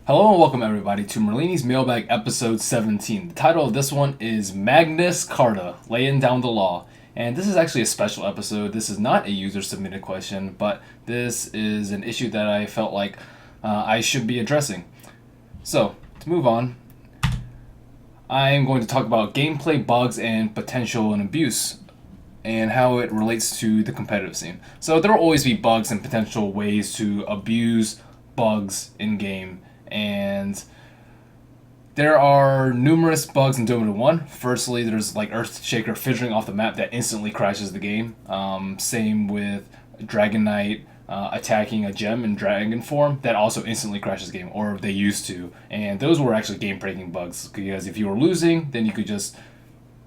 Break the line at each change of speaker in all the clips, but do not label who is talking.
Hello and welcome everybody to Merlini's Mailbag episode 17. The title of this one is Magnus, Carta, Laying Down the Law. And this is actually a special episode. This is not a user submitted question, but this is an issue that I felt like I should be addressing. So, to move on, I am going to talk about gameplay bugs and potential and abuse and how it relates to the competitive scene. So there will always be bugs and potential ways to abuse bugs in game, and there are numerous bugs in Dota 1. Firstly, there's like Earthshaker filtering off the map that instantly crashes the game. Same with Dragon Knight attacking a gem in dragon form that also instantly crashes the game, or they used to. And those were actually game-breaking bugs, because if you were losing, then you could just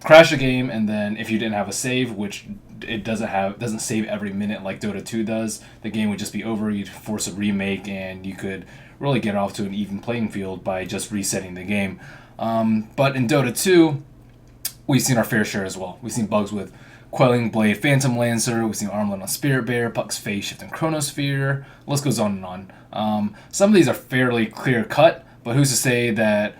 crash a game, and then if you didn't have a save, which it doesn't save every minute like Dota 2 does, the game would just be over. You'd force a remake, and you could really get off to an even playing field by just resetting the game. But in Dota 2, we've seen our fair share as well. We've seen bugs with Quelling Blade, Phantom Lancer. We've seen Armlet on Spirit Bear, Puck's Phase Shift, and Chronosphere. The list goes on and on. Some of these are fairly clear cut, but who's to say that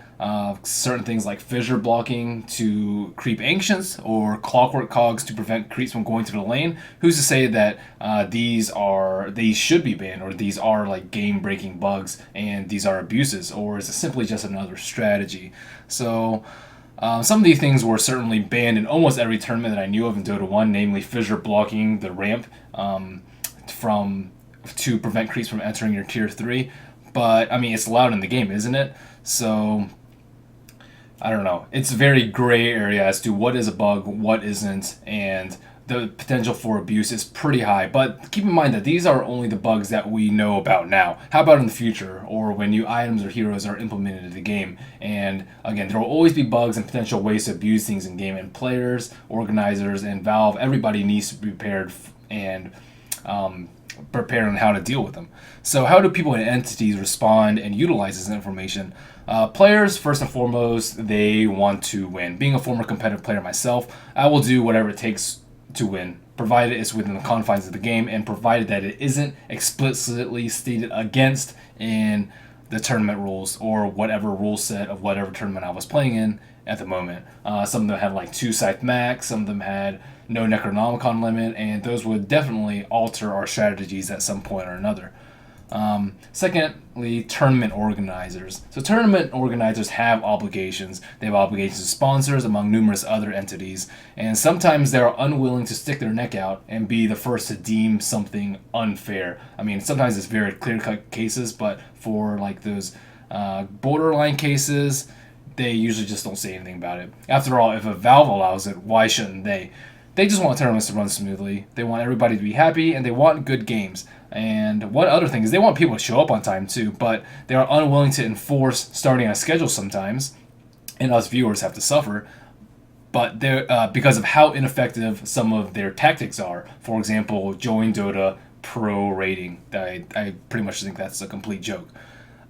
certain things like fissure blocking to creep ancients or clockwork cogs to prevent creeps from going to the lane, who's to say that these should be banned, or these are like game breaking bugs and these are abuses, or is it simply just another strategy? So some of these things were certainly banned in almost every tournament that I knew of in Dota 1, namely fissure blocking the ramp to prevent creeps from entering your tier 3. But I mean, it's allowed in the game, isn't it? So I don't know. It's a very gray area as to what is a bug, what isn't, and the potential for abuse is pretty high. But keep in mind that these are only the bugs that we know about now. How about in the future, or when new items or heroes are implemented in the game? And again, there will always be bugs and potential ways to abuse things in game, and players, organizers, and Valve, everybody needs to be prepared and prepared on how to deal with them. So how do people and entities respond and utilize this information? Players, first and foremost, they want to win. Being a former competitive player myself, I will do whatever it takes to win, provided it's within the confines of the game, and provided that it isn't explicitly stated against in the tournament rules or whatever rule set of whatever tournament I was playing in at the moment. Some of them had like 2 scythe max, some of them had no Necronomicon limit, and those would definitely alter our strategies at some point or another. Secondly, tournament organizers. So tournament organizers have obligations. They have obligations to sponsors, among numerous other entities, and sometimes they're unwilling to stick their neck out and be the first to deem something unfair. I mean, sometimes it's very clear-cut cases, but for like those borderline cases, they usually just don't say anything about it. After all, if a Valve allows it, why shouldn't they? They just want tournaments to run smoothly. They want everybody to be happy, and they want good games. And one other thing is they want people to show up on time too, but they are unwilling to enforce starting on a schedule sometimes, and us viewers have to suffer. But they're because of how ineffective some of their tactics are. For example, Join Dota Pro rating. I pretty much think that's a complete joke.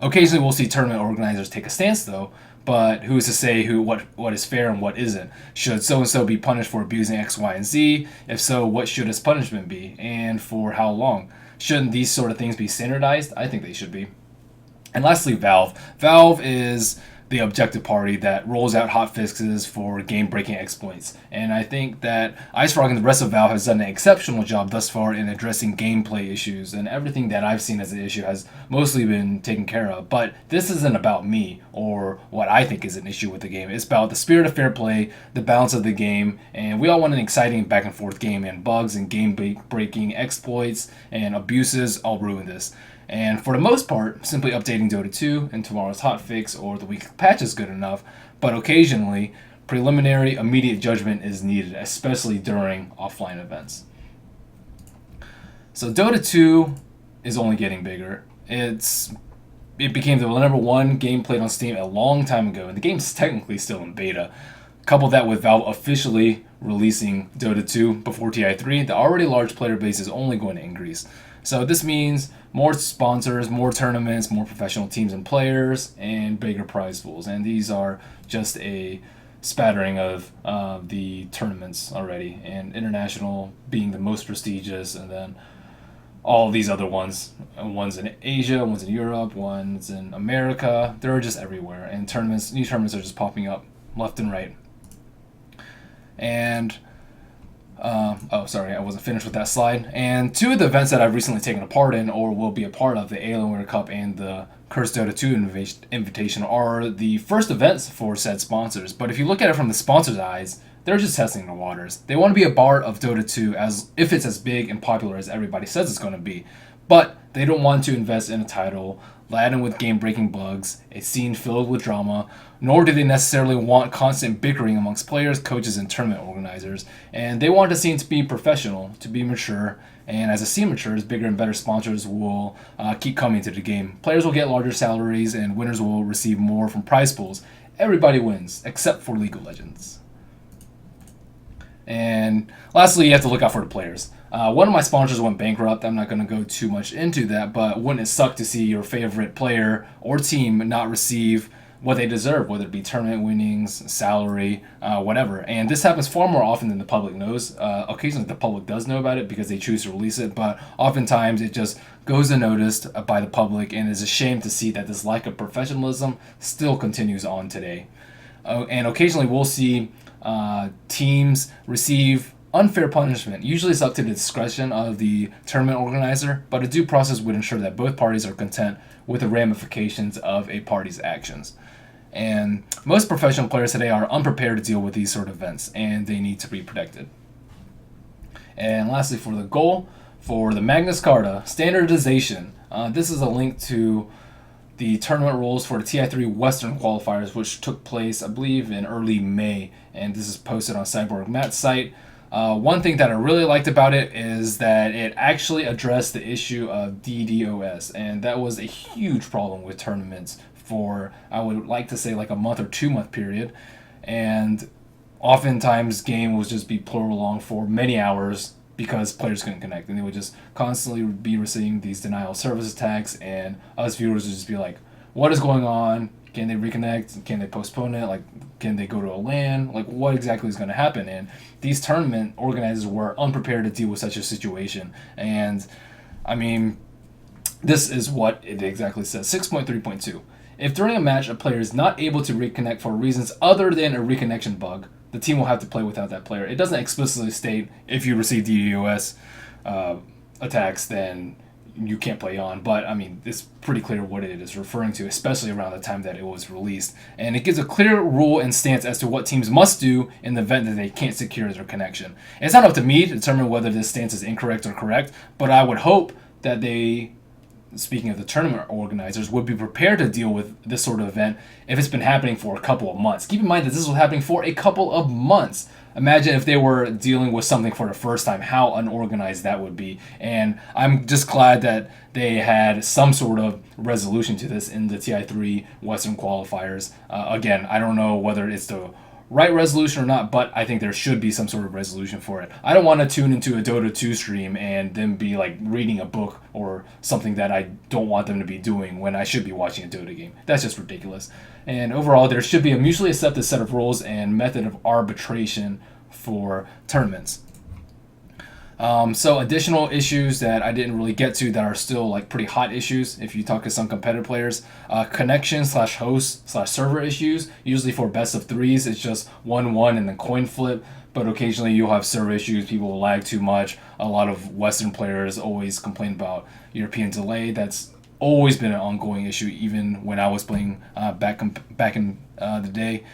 Occasionally, we'll see tournament organizers take a stance, though. But who's to say what is fair and what isn't? Should so-and-so be punished for abusing X, Y, and Z? If so, what should his punishment be? And for how long? Shouldn't these sort of things be standardized? I think they should be. And lastly, Valve. Valve is the objective party that rolls out hot fixes for game-breaking exploits. And I think that IceFrog and the rest of Valve has done an exceptional job thus far in addressing gameplay issues, and everything that I've seen as an issue has mostly been taken care of. But this isn't about me or what I think is an issue with the game. It's about the spirit of fair play, the balance of the game, and we all want an exciting back-and-forth game, and bugs and game-breaking exploits and abuses all ruin this. And for the most part, simply updating Dota 2 and tomorrow's hotfix or the week's patch is good enough, but occasionally, preliminary, immediate judgment is needed, especially during offline events. So Dota 2 is only getting bigger. It became the number 1 game played on Steam a long time ago, and the game's technically still in beta. Couple that with Valve officially releasing Dota 2 before TI3, the already large player base is only going to increase. So this means more sponsors, more tournaments, more professional teams and players, and bigger prize pools. And these are just a spattering of the tournaments already, and international being the most prestigious, and then all these other ones. One's in Asia, one's in Europe, one's in America. They're just everywhere, and new tournaments are just popping up left and right. And oh, sorry, I wasn't finished with that slide. And two of the events that I've recently taken a part in or will be a part of, the Alienware Cup and the Curse Dota 2 Invitation, are the first events for said sponsors. But if you look at it from the sponsors' eyes, they're just testing the waters. They want to be a part of Dota 2 as if it's as big and popular as everybody says it's going to be. But they don't want to invest in a title laden with game-breaking bugs, a scene filled with drama, nor do they necessarily want constant bickering amongst players, coaches, and tournament organizers. And they want the scene to be professional, to be mature, and as the scene matures, bigger and better sponsors will keep coming to the game. Players will get larger salaries, and winners will receive more from prize pools. Everybody wins, except for League of Legends. And lastly, you have to look out for the players. One of my sponsors went bankrupt. I'm not going to go too much into that, but wouldn't it suck to see your favorite player or team not receive what they deserve, whether it be tournament winnings, salary, whatever. And this happens far more often than the public knows. Occasionally the public does know about it because they choose to release it, but oftentimes it just goes unnoticed by the public, and it's a shame to see that this lack of professionalism still continues on today. And occasionally we'll see teams receive unfair punishment. Usually it's up to the discretion of the tournament organizer, but a due process would ensure that both parties are content with the ramifications of a party's actions. And most professional players today are unprepared to deal with these sort of events, and they need to be protected. And lastly, for the goal, for the Magnus Carta, standardization. This is a link to the tournament rules for the TI3 Western qualifiers, which took place, I believe, in early May, and this is posted on Cyborg Matt's site. One thing that I really liked about it is that it actually addressed the issue of DDoS, and that was a huge problem with tournaments for, I would like to say, like a month or 2 month period. And oftentimes game would just be prolonged for many hours because players couldn't connect, and they would just constantly be receiving these denial of service attacks, and us viewers would just be like, what is going on? Can they reconnect? Can they postpone it? Like, can they go to a LAN? Like, what exactly is going to happen? And these tournament organizers were unprepared to deal with such a situation. And, I mean, this is what it exactly says. 6.3.2. If during a match a player is not able to reconnect for reasons other than a reconnection bug, the team will have to play without that player. It doesn't explicitly state if you receive DDoS attacks, then you can't play on, but I mean, it's pretty clear what it is referring to, especially around the time that it was released. And it gives a clear rule and stance as to what teams must do in the event that they can't secure their connection. It's not up to me to determine whether this stance is incorrect or correct, but I would hope that they, speaking of the tournament organizers, would be prepared to deal with this sort of event if it's been happening for a couple of months. Keep in mind that this was happening for a couple of months. Imagine if they were dealing with something for the first time, how unorganized that would be. And I'm just glad that they had some sort of resolution to this in the TI3 Western qualifiers. Again, I don't know whether it's the right resolution or not, but I think there should be some sort of resolution for it. I don't want to tune into a Dota 2 stream and then be like reading a book or something that I don't want them to be doing when I should be watching a Dota game. That's just ridiculous. And overall, there should be a mutually accepted set of rules and method of arbitration for tournaments. So additional issues that I didn't really get to that are still like pretty hot issues if you talk to some competitive players. Connection / host / server issues. Usually for best of threes, it's just 1-1 and then coin flip. But occasionally you'll have server issues, people will lag too much. A lot of Western players always complain about European delay. That's always been an ongoing issue, even when I was playing back in the day.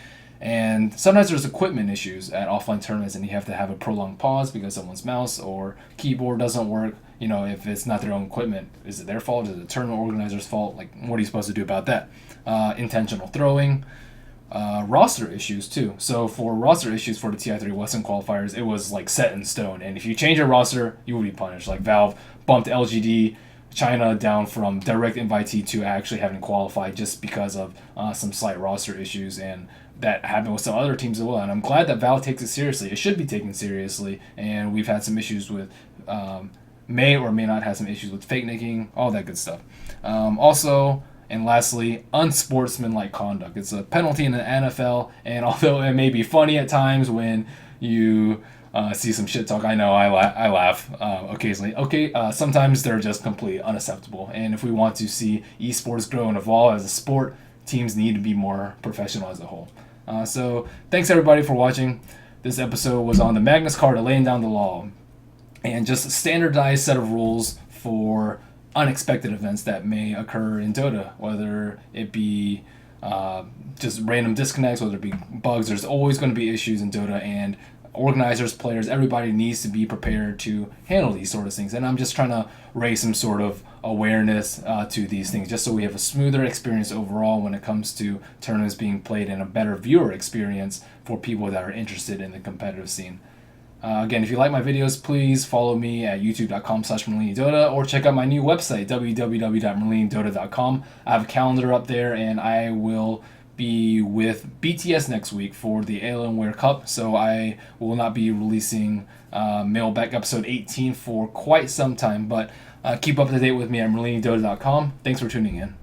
And sometimes there's equipment issues at offline tournaments, and you have to have a prolonged pause because someone's mouse or keyboard doesn't work. You know, if it's not their own equipment, is it their fault? Is it the tournament organizer's fault? Like, what are you supposed to do about that? Intentional throwing. Roster issues too. So for roster issues for the TI3 Western qualifiers, it was like set in stone. And if you change your roster, you will be punished. Like Valve bumped LGD China down from direct invitee to actually having qualified just because of some slight roster issues, and that happened with some other teams as well. And I'm glad that Valve takes it seriously. It should be taken seriously, and we've had some issues with may or may not have some issues with fake nicking, all that good stuff. Also, and lastly, unsportsmanlike conduct. It's a penalty in the NFL, and although it may be funny at times when you see some shit talk. I know I laugh occasionally. Okay, sometimes they're just completely unacceptable. And if we want to see esports grow and evolve as a sport, teams need to be more professional as a whole. So thanks everybody for watching. This episode was on the Magnus Carta, laying down the law, and just a standardized set of rules for unexpected events that may occur in Dota, whether it be just random disconnects, whether it be bugs. There's always going to be issues in Dota, and organizers, players, everybody needs to be prepared to handle these sort of things. And I'm just trying to raise some sort of awareness to these things, just so we have a smoother experience overall when it comes to tournaments being played, and a better viewer experience for people that are interested in the competitive scene. Again, if you like my videos, please follow me at youtube.com/merlinidota, or check out my new website, www.merlinidota.com. I have a calendar up there, and I will be with BTS next week for the Alienware Cup, so I will not be releasing Mailbag episode 18 for quite some time, but keep up to date with me at merlinidota.com. Thanks for tuning in.